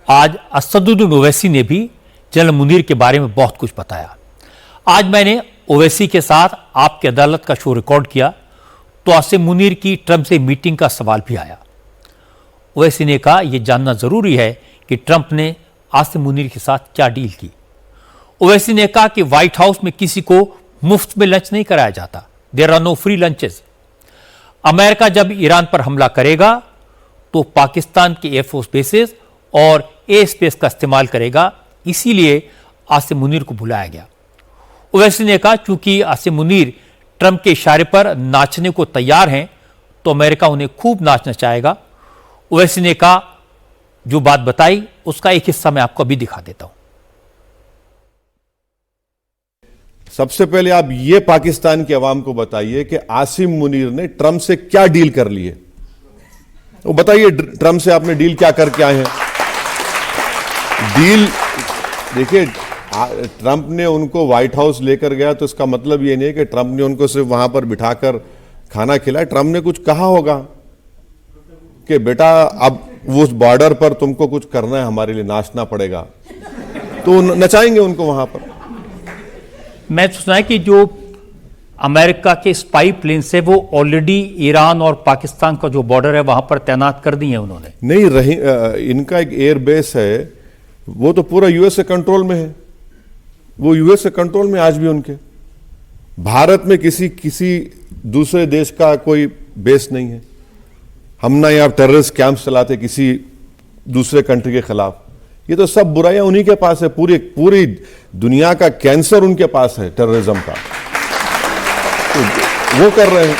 आज असदुद्दीन ओवैसी ने भी जनरल मुनीर के बारे में बहुत कुछ बताया। आज मैंने ओवैसी के साथ आपकी अदालत का शो रिकॉर्ड किया तो आसिम मुनीर की ट्रंप से मीटिंग का सवाल भी आया। ओवैसी ने कहा यह जानना जरूरी है कि ट्रंप ने आसिम मुनीर के साथ क्या डील की। ओवैसी ने कहा कि व्हाइट हाउस में किसी को मुफ्त में लंच नहीं कराया जाता, there are no free lunches. America जब ईरान पर हमला करेगा तो पाकिस्तान के एयरफोर्स बेसेस और एयर स्पेस का इस्तेमाल करेगा, इसीलिए आसिम मुनीर को बुलाया गया। ओवैसी ने कहा चूंकि आसिम मुनीर ट्रंप के इशारे पर नाचने को तैयार हैं तो अमेरिका उन्हें खूब नाचना चाहेगा। ओवैसी ने कहा जो बात बताई उसका एक हिस्सा मैं आपको अभी दिखा देता हूं। सबसे पहले आप ये पाकिस्तान की आवाम को बताइए कि आसिम मुनीर ने ट्रंप से क्या डील कर ली है। वो बताइए ट्रंप से आपने डील क्या करके आए हैं। डील देखिए, ट्रंप ने उनको व्हाइट हाउस लेकर गया तो इसका मतलब ये नहीं है कि ट्रंप ने उनको सिर्फ वहां पर बिठाकर खाना खिलाया। ट्रंप ने कुछ कहा होगा कि बेटा अब उस बॉर्डर पर तुमको कुछ करना है, हमारे लिए नाचना पड़ेगा, तो नचाएंगे उनको वहां पर। मैं सुना है कि जो अमेरिका के स्पाई प्लेन्स है वो ऑलरेडी ईरान और पाकिस्तान का जो बॉर्डर है वहां पर तैनात कर दी है उन्होंने। नहीं रही, इनका एक एयर बेस है, वो तो पूरा यूएस के कंट्रोल में है। वो यूएस के कंट्रोल में आज भी उनके। भारत में किसी दूसरे देश का कोई बेस नहीं है। हम ना यहाँ टेररिस्ट कैंप चलाते किसी दूसरे कंट्री के खिलाफ। ये तो सब बुराइयां उन्हीं के पास है। पूरी दुनिया का कैंसर उनके पास है टेररिज्म का, तो वो कर रहे हैं।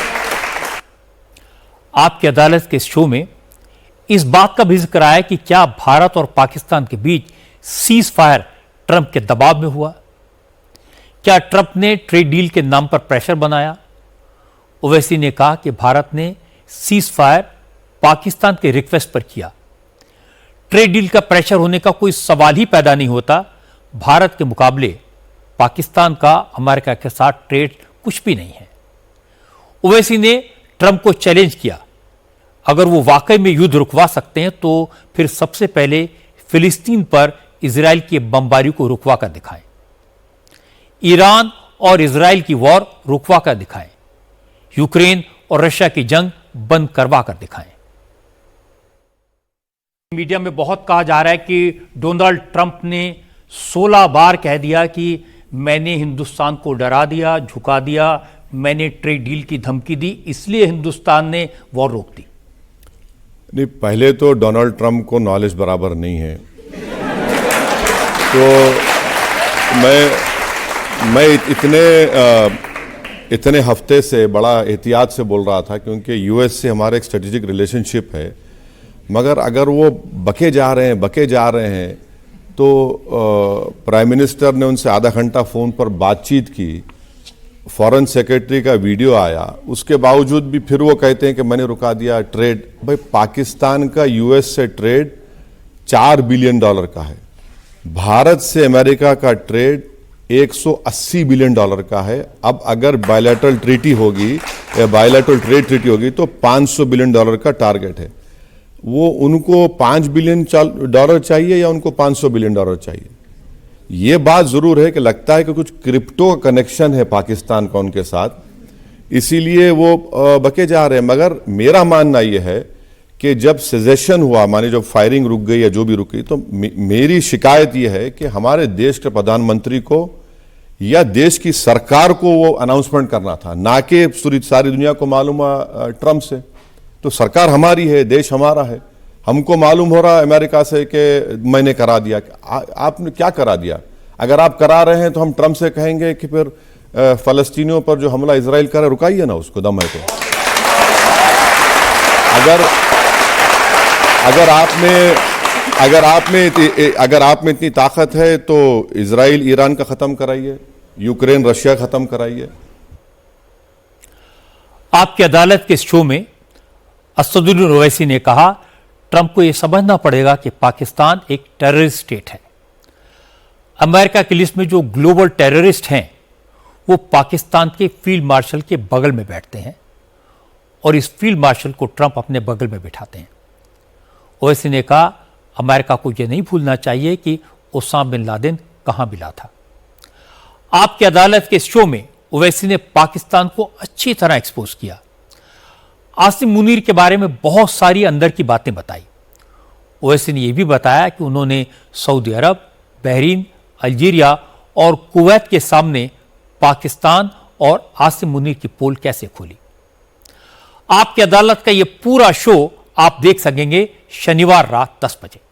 आपकी अदालत के शो में इस बात का भी जिक्र आया कि क्या भारत और पाकिस्तान के बीच सीज फायर ट्रंप के दबाव में हुआ। क्या ट्रंप ने ट्रेड डील के नाम पर प्रेशर बनाया। ओवैसी ने कहा कि भारत ने सीज फायर पाकिस्तान के रिक्वेस्ट पर किया। ट्रेड डील का प्रेशर होने का कोई सवाल ही पैदा नहीं होता। भारत के मुकाबले पाकिस्तान का अमेरिका के साथ ट्रेड कुछ भी नहीं है। ओवैसी ने ट्रंप को चैलेंज किया, अगर वो वाकई में युद्ध रुकवा सकते हैं तो फिर सबसे पहले फिलिस्तीन पर इजराइल की बमबारी को रुकवा कर दिखाएं, ईरान और इजराइल की वॉर रुकवा कर दिखाएं, यूक्रेन और रशिया की जंग बंद करवा कर दिखाएं। मीडिया में बहुत कहा जा रहा है कि डोनाल्ड ट्रंप ने 16 बार कह दिया कि मैंने हिंदुस्तान को डरा दिया, झुका दिया, मैंने ट्रेड डील की धमकी दी, इसलिए हिंदुस्तान ने वॉर रोक दी। नहीं, पहले तो डोनाल्ड ट्रंप को नॉलेज बराबर नहीं है। तो मैं इतने हफ्ते से बड़ा एहतियात से बोल रहा था क्योंकि यूएस से हमारा एक स्ट्रेटेजिक रिलेशनशिप है। मगर अगर वो बके जा रहे हैं तो प्राइम मिनिस्टर ने उनसे आधा घंटा फ़ोन पर बातचीत की, फॉरेन सेक्रेटरी का वीडियो आया, उसके बावजूद भी फिर वो कहते हैं कि मैंने रुका दिया ट्रेड। भाई, पाकिस्तान का यूएस से ट्रेड $4 बिलियन का है। भारत से अमेरिका का ट्रेड $180 बिलियन का है। अब अगर बायलैटरल ट्रीटी होगी या बायलैटरल ट्रेड ट्रीटी होगी तो $500 बिलियन का टारगेट है। वो उनको $5 बिलियन चाहिए या उनको $500 बिलियन चाहिए। ये बात जरूर है कि लगता है कि कुछ क्रिप्टो का कनेक्शन है पाकिस्तान का उनके साथ, इसीलिए वो बके जा रहे हैं। मगर मेरा मानना यह है कि जब सेजेशन हुआ, माने जब फायरिंग रुक गई या जो भी रुक गई, तो मेरी शिकायत यह है कि हमारे देश के प्रधानमंत्री को या देश की सरकार को वो अनाउंसमेंट करना था, ना कि सारी दुनिया को मालूम है ट्रंप से। तो सरकार हमारी है, देश हमारा है, हमको मालूम हो रहा है अमेरिका से कि मैंने करा दिया। आपने क्या करा दिया? अगर आप करा रहे हैं तो हम ट्रंप से कहेंगे कि फिर फलस्तीनियों पर जो हमला इजराइल करे रुकाइए ना उसको, दम है तो। अगर आप में इतनी ताकत है तो इजराइल ईरान का खत्म कराइए, यूक्रेन रशिया खत्म कराइए। आपकी अदालत के शो में असदुद्दीन ओवैसी ने कहा ट्रंप को यह समझना पड़ेगा कि पाकिस्तान एक टेररिस्ट स्टेट है। अमेरिका की लिस्ट में जो ग्लोबल टेररिस्ट हैं वो पाकिस्तान के फील्ड मार्शल के बगल में बैठते हैं और इस फील्ड मार्शल को ट्रंप अपने बगल में बिठाते हैं। ओवैसी ने कहा अमेरिका को यह नहीं भूलना चाहिए कि ओसामा बिन लादेन कहां मिला था। आपकी अदालत के इस शो में ओवैसी ने पाकिस्तान को अच्छी तरह एक्सपोज किया। आसिम मुनीर के बारे में बहुत सारी अंदर की बातें बताई। ओवैसी ने यह भी बताया कि उन्होंने सऊदी अरब, बहरीन, अल्जीरिया और कुवैत के सामने पाकिस्तान और आसिम मुनीर की पोल कैसे खोली। आपकी अदालत का यह पूरा शो आप देख सकेंगे शनिवार रात 10 बजे।